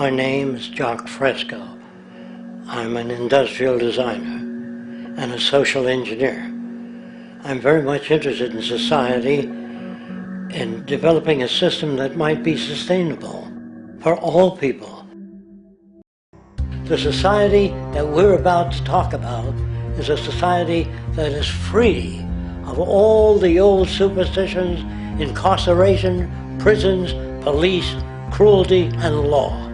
My name is Jacque Fresco. I'm an industrial designer and a social engineer. I'm very much interested in society, in developing a system that might be sustainable for all people. The society that we're about to talk about is a society that is free of all the old superstitions, incarceration, prisons, police, cruelty, and law.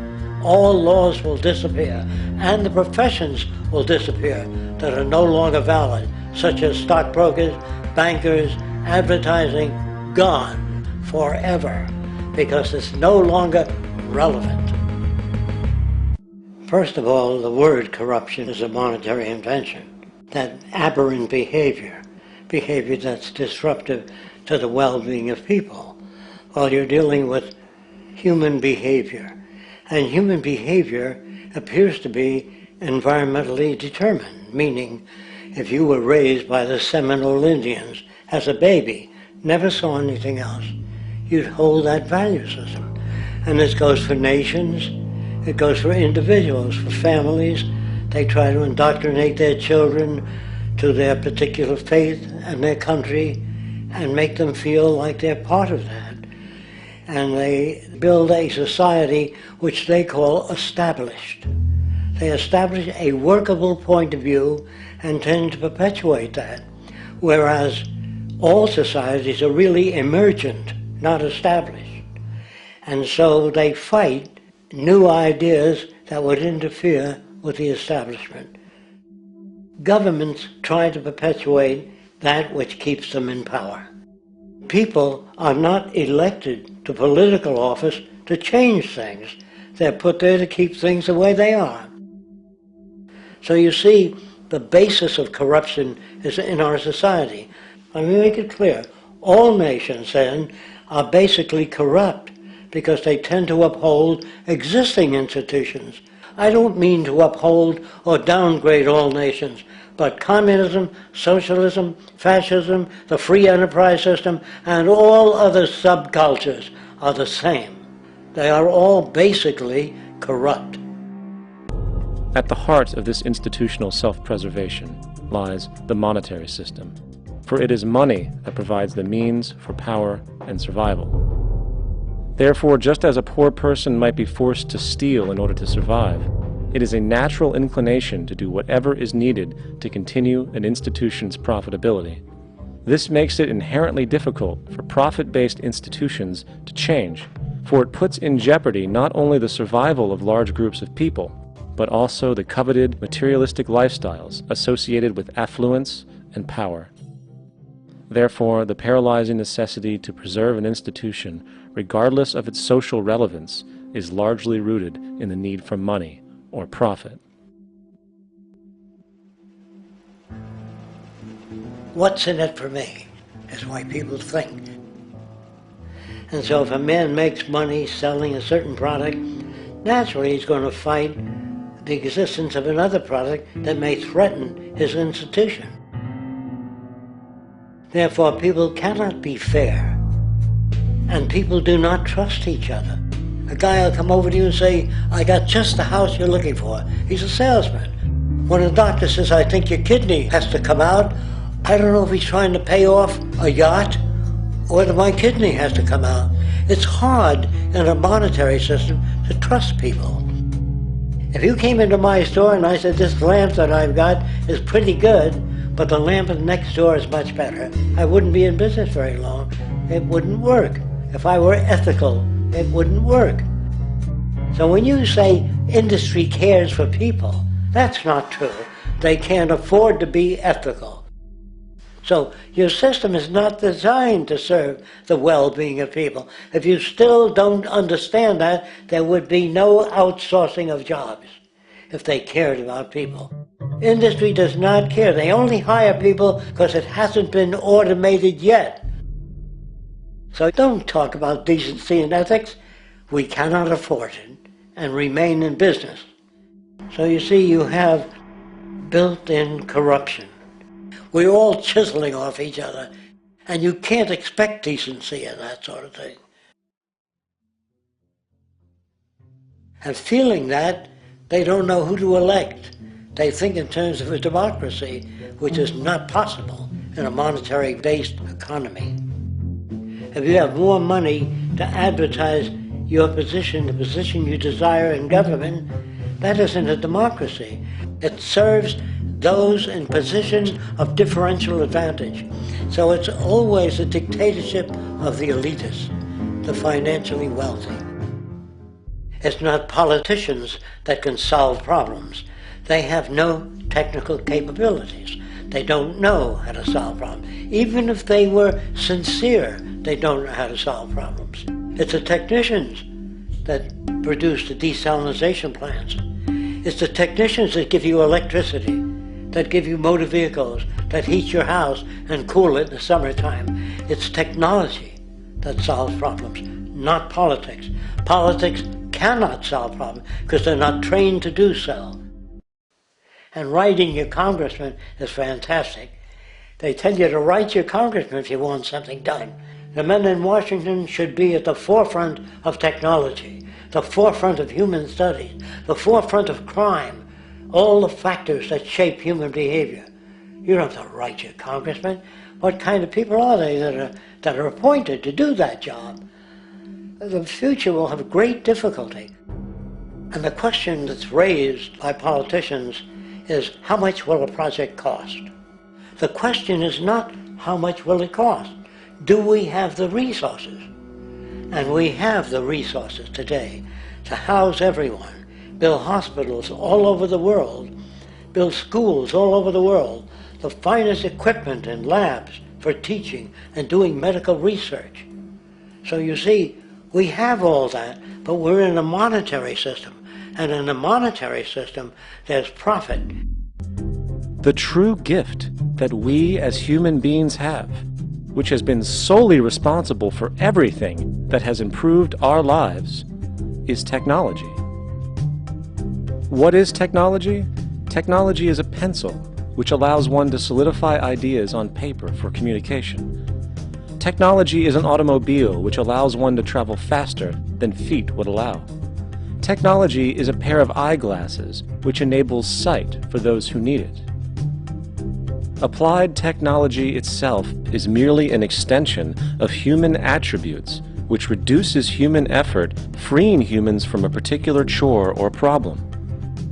All laws will disappear, and the professions will disappear that are no longer valid, such as stockbrokers, bankers, advertising, gone forever, because it's no longer relevant. First of all, the word corruption is a monetary invention. That aberrant behavior that's disruptive to the well-being of people, while you're dealing with human behavior. And human behavior appears to be environmentally determined, meaning if you were raised by the Seminole Indians as a baby, never saw anything else, you'd hold that value system. And this goes for nations, it goes for individuals, for families. They try to indoctrinate their children to their particular faith and their country and make them feel like they're part of that. And they build a society which they call established. They establish a workable point of view and tend to perpetuate that, whereas all societies are really emergent, not established. And so they fight new ideas that would interfere with the establishment. Governments try to perpetuate that which keeps them in power. People are not elected to political office to change things. They're put there to keep things the way they are. So you see, the basis of corruption is in our society. Let me make it clear. All nations, then, are basically corrupt because they tend to uphold existing institutions. I don't mean to uphold or downgrade all nations, but communism, socialism, fascism, the free enterprise system, and all other subcultures are the same. They are all basically corrupt. At the heart of this institutional self-preservation lies the monetary system, for it is money that provides the means for power and survival. Therefore, just as a poor person might be forced to steal in order to survive, it is a natural inclination to do whatever is needed to continue an institution's profitability. This makes it inherently difficult for profit-based institutions to change, for it puts in jeopardy not only the survival of large groups of people, but also the coveted materialistic lifestyles associated with affluence and power. Therefore, the paralyzing necessity to preserve an institution, regardless of its social relevance, is largely rooted in the need for money or profit. What's in it for me is why people think. And so if a man makes money selling a certain product, naturally he's going to fight the existence of another product that may threaten his institution. Therefore, people cannot be fair, and people do not trust each other. A guy will come over to you and say, I got just the house you're looking for. He's a salesman. When a doctor says, I think your kidney has to come out, I don't know if he's trying to pay off a yacht or whether my kidney has to come out. It's hard in a monetary system to trust people. If you came into my store and I said, this lamp that I've got is pretty good, but the lamp next door is much better, I wouldn't be in business very long. It wouldn't work. If I were ethical, it wouldn't work. So when you say industry cares for people, that's not true. They can't afford to be ethical. So your system is not designed to serve the well-being of people. If you still don't understand that, there would be no outsourcing of jobs if they cared about people. Industry does not care. They only hire people because it hasn't been automated yet. So don't talk about decency and ethics. We cannot afford it and remain in business. So you see, you have built-in corruption. We're all chiseling off each other, and you can't expect decency and that sort of thing. And feeling that, they don't know who to elect. They think in terms of a democracy, which is not possible in a monetary-based economy. If you have more money to advertise your position, the position you desire in government, that isn't a democracy. It serves those in positions of differential advantage. So it's always a dictatorship of the elitists, the financially wealthy. It's not politicians that can solve problems. They have no technical capabilities. They don't know how to solve problems. Even if they were sincere, they don't know how to solve problems. It's the technicians that produce the desalination plants. It's the technicians that give you electricity, that give you motor vehicles, that heat your house and cool it in the summertime. It's technology that solves problems, not politics. Politics cannot solve problems because they're not trained to do so. And writing your congressman is fantastic. They tell you to write your congressman if you want something done. The men in Washington should be at the forefront of technology, the forefront of human studies, the forefront of crime, all the factors that shape human behavior. You don't have to write your congressman. What kind of people are they that are appointed to do that job? The future will have great difficulty. And the question that's raised by politicians is, how much will a project cost? The question is not, how much will it cost? Do we have the resources? And we have the resources today to house everyone, build hospitals all over the world, build schools all over the world, the finest equipment and labs for teaching and doing medical research. So you see, we have all that, but we're in a monetary system. And in a monetary system, there's profit. The true gift that we as human beings have, which has been solely responsible for everything that has improved our lives, is technology. What is technology? Technology is a pencil which allows one to solidify ideas on paper for communication. Technology is an automobile which allows one to travel faster than feet would allow. Technology is a pair of eyeglasses which enables sight for those who need it. Applied technology itself is merely an extension of human attributes which reduces human effort, freeing humans from a particular chore or problem.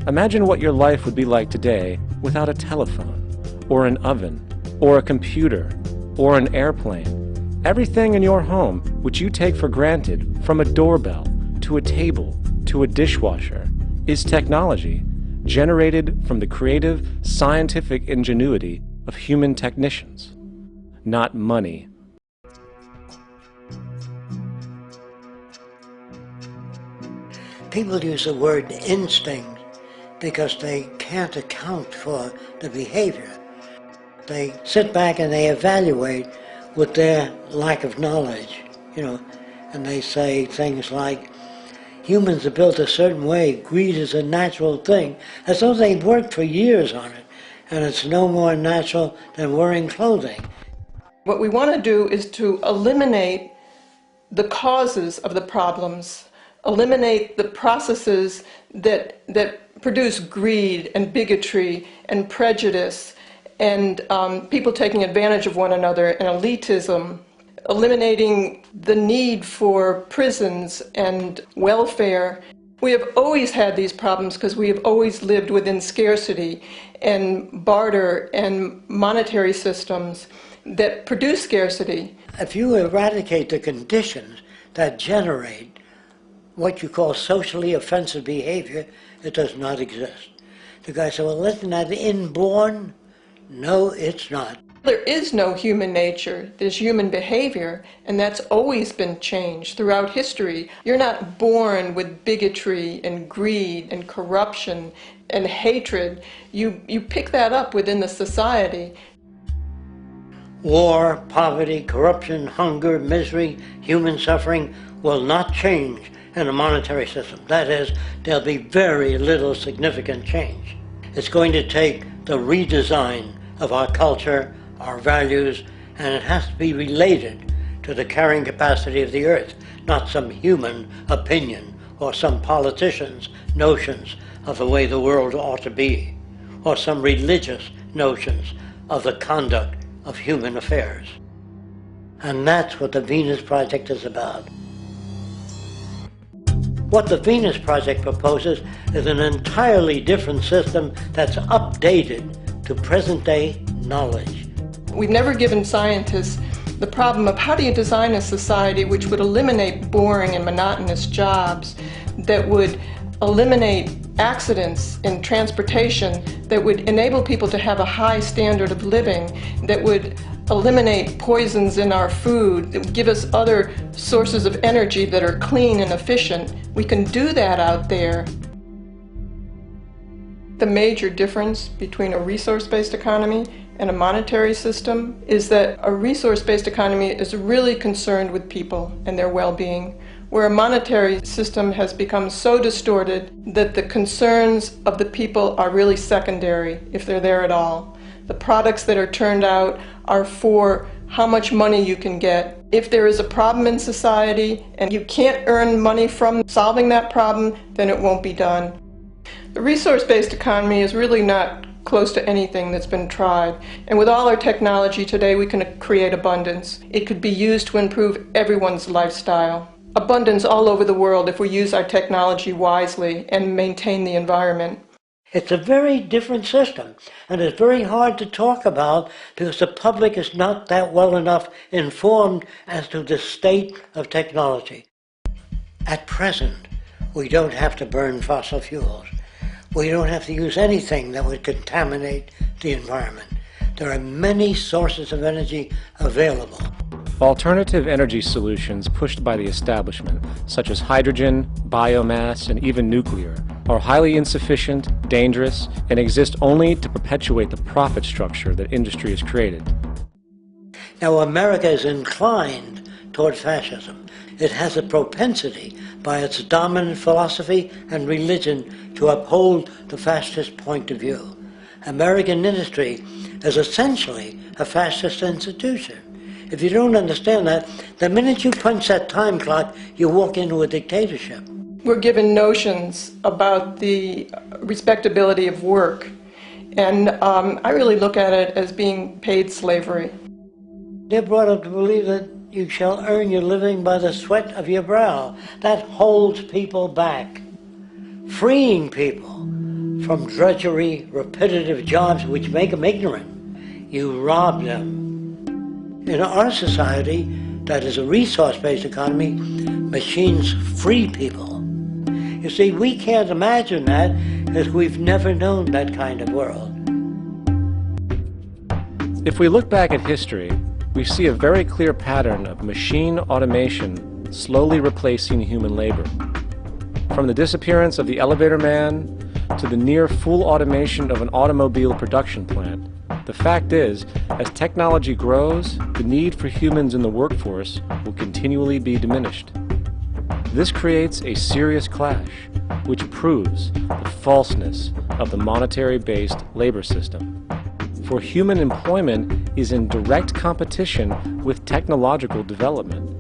Imagine what your life would be like today without a telephone, or an oven, or a computer, or an airplane. Everything in your home which you take for granted, from a doorbell to a table to a dishwasher, is technology generated from the creative, scientific ingenuity of human technicians, not money. People use the word instinct because they can't account for the behavior. They sit back and they evaluate with their lack of knowledge, and they say things like, humans are built a certain way, greed is a natural thing, as though they've worked for years on it, and it's no more natural than wearing clothing. What we want to do is to eliminate the causes of the problems, eliminate the processes that produce greed and bigotry and prejudice and people taking advantage of one another and elitism, eliminating the need for prisons and welfare. We have always had these problems because we have always lived within scarcity and barter and monetary systems that produce scarcity. If you eradicate the conditions that generate what you call socially offensive behavior, it does not exist. The guy said, well, isn't that inborn? No, it's not. There is no human nature, there's human behavior, and that's always been changed throughout history. You're not born with bigotry and greed and corruption and hatred. You pick that up within the society. War, poverty, corruption, hunger, misery, human suffering will not change in a monetary system. That is, there'll be very little significant change. It's going to take the redesign of our culture, our values, and it has to be related to the carrying capacity of the earth, not some human opinion or some politician's notions of the way the world ought to be, or some religious notions of the conduct of human affairs. And that's what the Venus Project is about. What the Venus Project proposes is an entirely different system that's updated to present-day knowledge. We've never given scientists the problem of how do you design a society which would eliminate boring and monotonous jobs, that would eliminate accidents in transportation, that would enable people to have a high standard of living, that would eliminate poisons in our food, that would give us other sources of energy that are clean and efficient. We can do that out there. The major difference between a resource-based economy and a monetary system is that a resource-based economy is really concerned with people and their well-being, where a monetary system has become so distorted that the concerns of the people are really secondary, if they're there at all. The products that are turned out are for how much money you can get. If there is a problem in society and you can't earn money from solving that problem, then it won't be done. The resource-based economy is really not close to anything that's been tried. And with all our technology today, we can create abundance. It could be used to improve everyone's lifestyle. Abundance all over the world if we use our technology wisely and maintain the environment. It's a very different system, and it's very hard to talk about because the public is not that well enough informed as to the state of technology. At present, we don't have to burn fossil fuels. We don't have to use anything that would contaminate the environment. There are many sources of energy available. Alternative energy solutions pushed by the establishment, such as hydrogen, biomass, and even nuclear, are highly insufficient, dangerous, and exist only to perpetuate the profit structure that industry has created. Now, America is inclined toward fascism. It has a propensity by its dominant philosophy and religion to uphold the fascist point of view. American industry is essentially a fascist institution. If you don't understand that, the minute you punch that time clock, you walk into a dictatorship. We're given notions about the respectability of work, and I really look at it as being paid slavery. They're brought up to believe that you shall earn your living by the sweat of your brow. That holds people back, freeing people from drudgery, repetitive jobs which make them ignorant. You rob them. In our society, that is a resource-based economy, machines free people. You see, we can't imagine that because we've never known that kind of world. If we look back at history, we see a very clear pattern of machine automation slowly replacing human labor. From the disappearance of the elevator man to the near full automation of an automobile production plant, the fact is, as technology grows, the need for humans in the workforce will continually be diminished. This creates a serious clash, which proves the falseness of the monetary-based labor system. For human employment is in direct competition with technological development.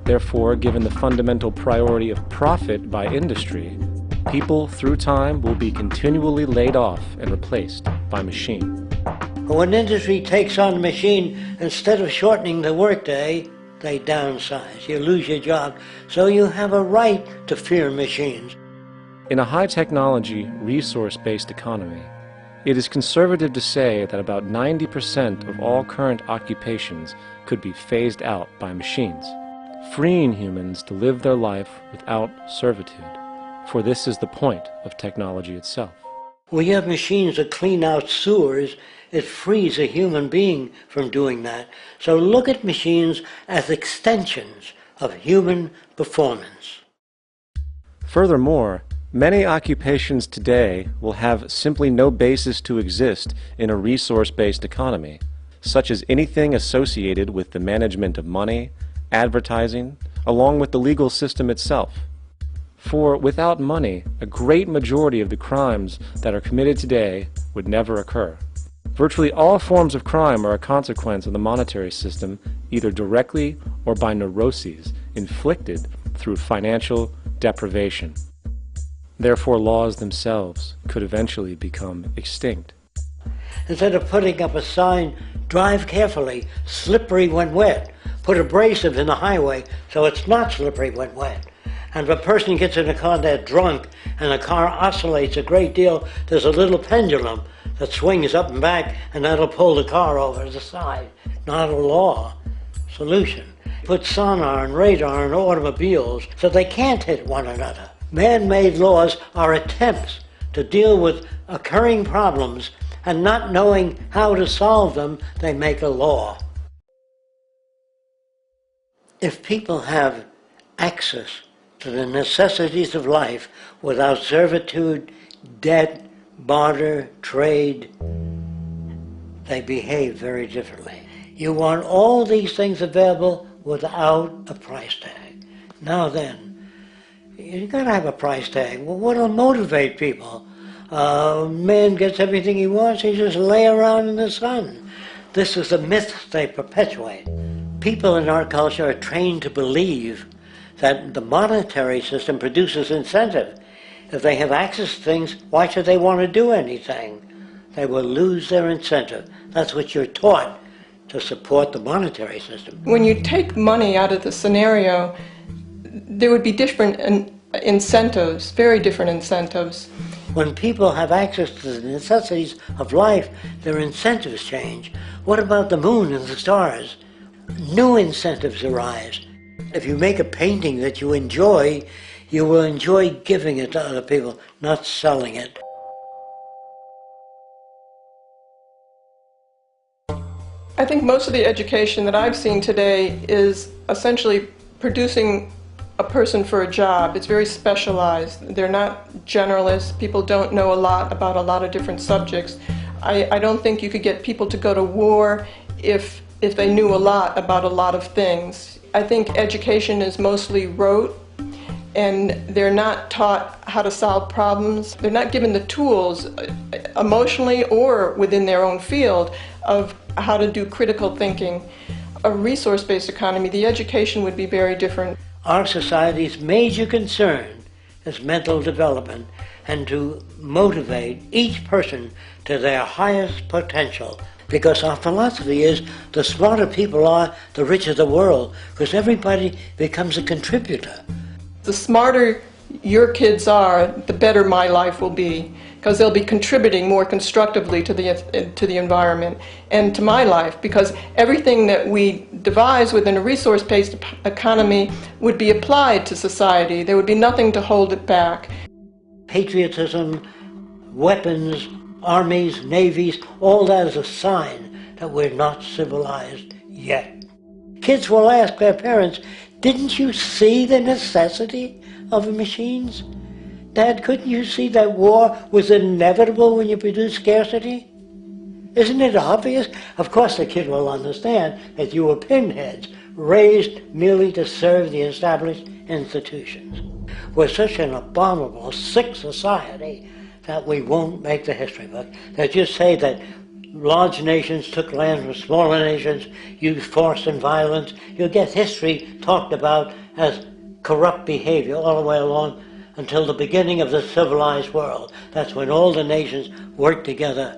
Therefore, given the fundamental priority of profit by industry, people through time will be continually laid off and replaced by machine. When industry takes on a machine, instead of shortening the workday, they downsize. You lose your job, so you have a right to fear machines. In a high-technology, resource-based economy, it is conservative to say that about 90% of all current occupations could be phased out by machines, freeing humans to live their life without servitude, for this is the point of technology itself. When you have machines that clean out sewers, it frees a human being from doing that. So look at machines as extensions of human performance. Furthermore, many occupations today will have simply no basis to exist in a resource-based economy, such as anything associated with the management of money, advertising, along with the legal system itself. For without money, a great majority of the crimes that are committed today would never occur. Virtually all forms of crime are a consequence of the monetary system, either directly or by neuroses inflicted through financial, deprivation. Therefore, laws themselves could eventually become extinct. Instead of putting up a sign, drive carefully, slippery when wet, put abrasive in the highway so it's not slippery when wet. And if a person gets in a car and they're drunk and the car oscillates a great deal, there's a little pendulum that swings up and back and that'll pull the car over to the side. Not a law solution. Put sonar and radar in automobiles so they can't hit one another. Man-made laws are attempts to deal with occurring problems, and not knowing how to solve them, they make a law. If people have access to the necessities of life without servitude, debt, barter, trade, they behave very differently. You want all these things available without a price tag. Now then, you've got to have a price tag. Well, what'll motivate people? Man gets everything he wants, he just lay around in the sun. This is the myth they perpetuate. People in our culture are trained to believe that the monetary system produces incentive. If they have access to things, why should they want to do anything? They will lose their incentive. That's what you're taught to support the monetary system. When you take money out of the scenario, there would be different incentives, very different incentives. When people have access to the necessities of life, their incentives change. What about the moon and the stars? New incentives arise. If you make a painting that you will enjoy giving it to other people, not selling it. I think most of the education that I've seen today is essentially producing a person for a job. It's very specialized. They're not generalists. People don't know a lot about a lot of different subjects. I don't think you could get people to go to war if they knew a lot about a lot of things. I think education is mostly rote, and they're not taught how to solve problems. They're not given the tools emotionally or within their own field of how to do critical thinking. A resource-based economy, the education would be very different. Our society's major concern is mental development and to motivate each person to their highest potential. Because our philosophy is the smarter people are, the richer the world, because everybody becomes a contributor. The smarter your kids are, the better my life will be, because they'll be contributing more constructively to the environment and to my life, because everything that we devise within a resource-based economy would be applied to society. There would be nothing to hold it back. Patriotism, weapons, armies, navies, all that is a sign that we're not civilized yet. Kids will ask their parents, "Didn't you see the necessity of machines? Dad, couldn't you see that war was inevitable when you produce scarcity? Isn't it obvious?" Of course the kid will understand that you were pinheads, raised merely to serve the established institutions. We're such an abominable, sick society that we won't make the history book. They just say that large nations took land from smaller nations, used force and violence. You'll get history talked about as corrupt behavior all the way along until the beginning of the civilized world. That's when all the nations work together.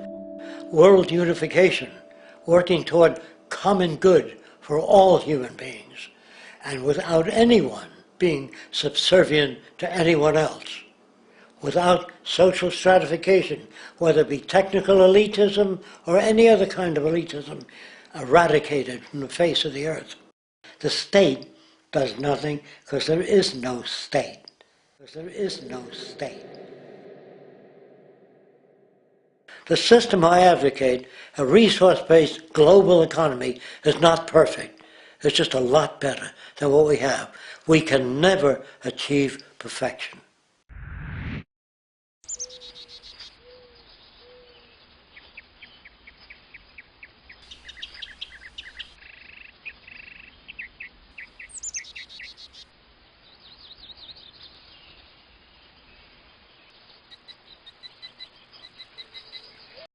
World unification, working toward common good for all human beings, and without anyone being subservient to anyone else. Without social stratification, whether it be technical elitism or any other kind of elitism, eradicated from the face of the earth. The state does nothing because there is no state. There is no state. The system I advocate, a resource-based global economy, is not perfect. It's just a lot better than what we have. We can never achieve perfection.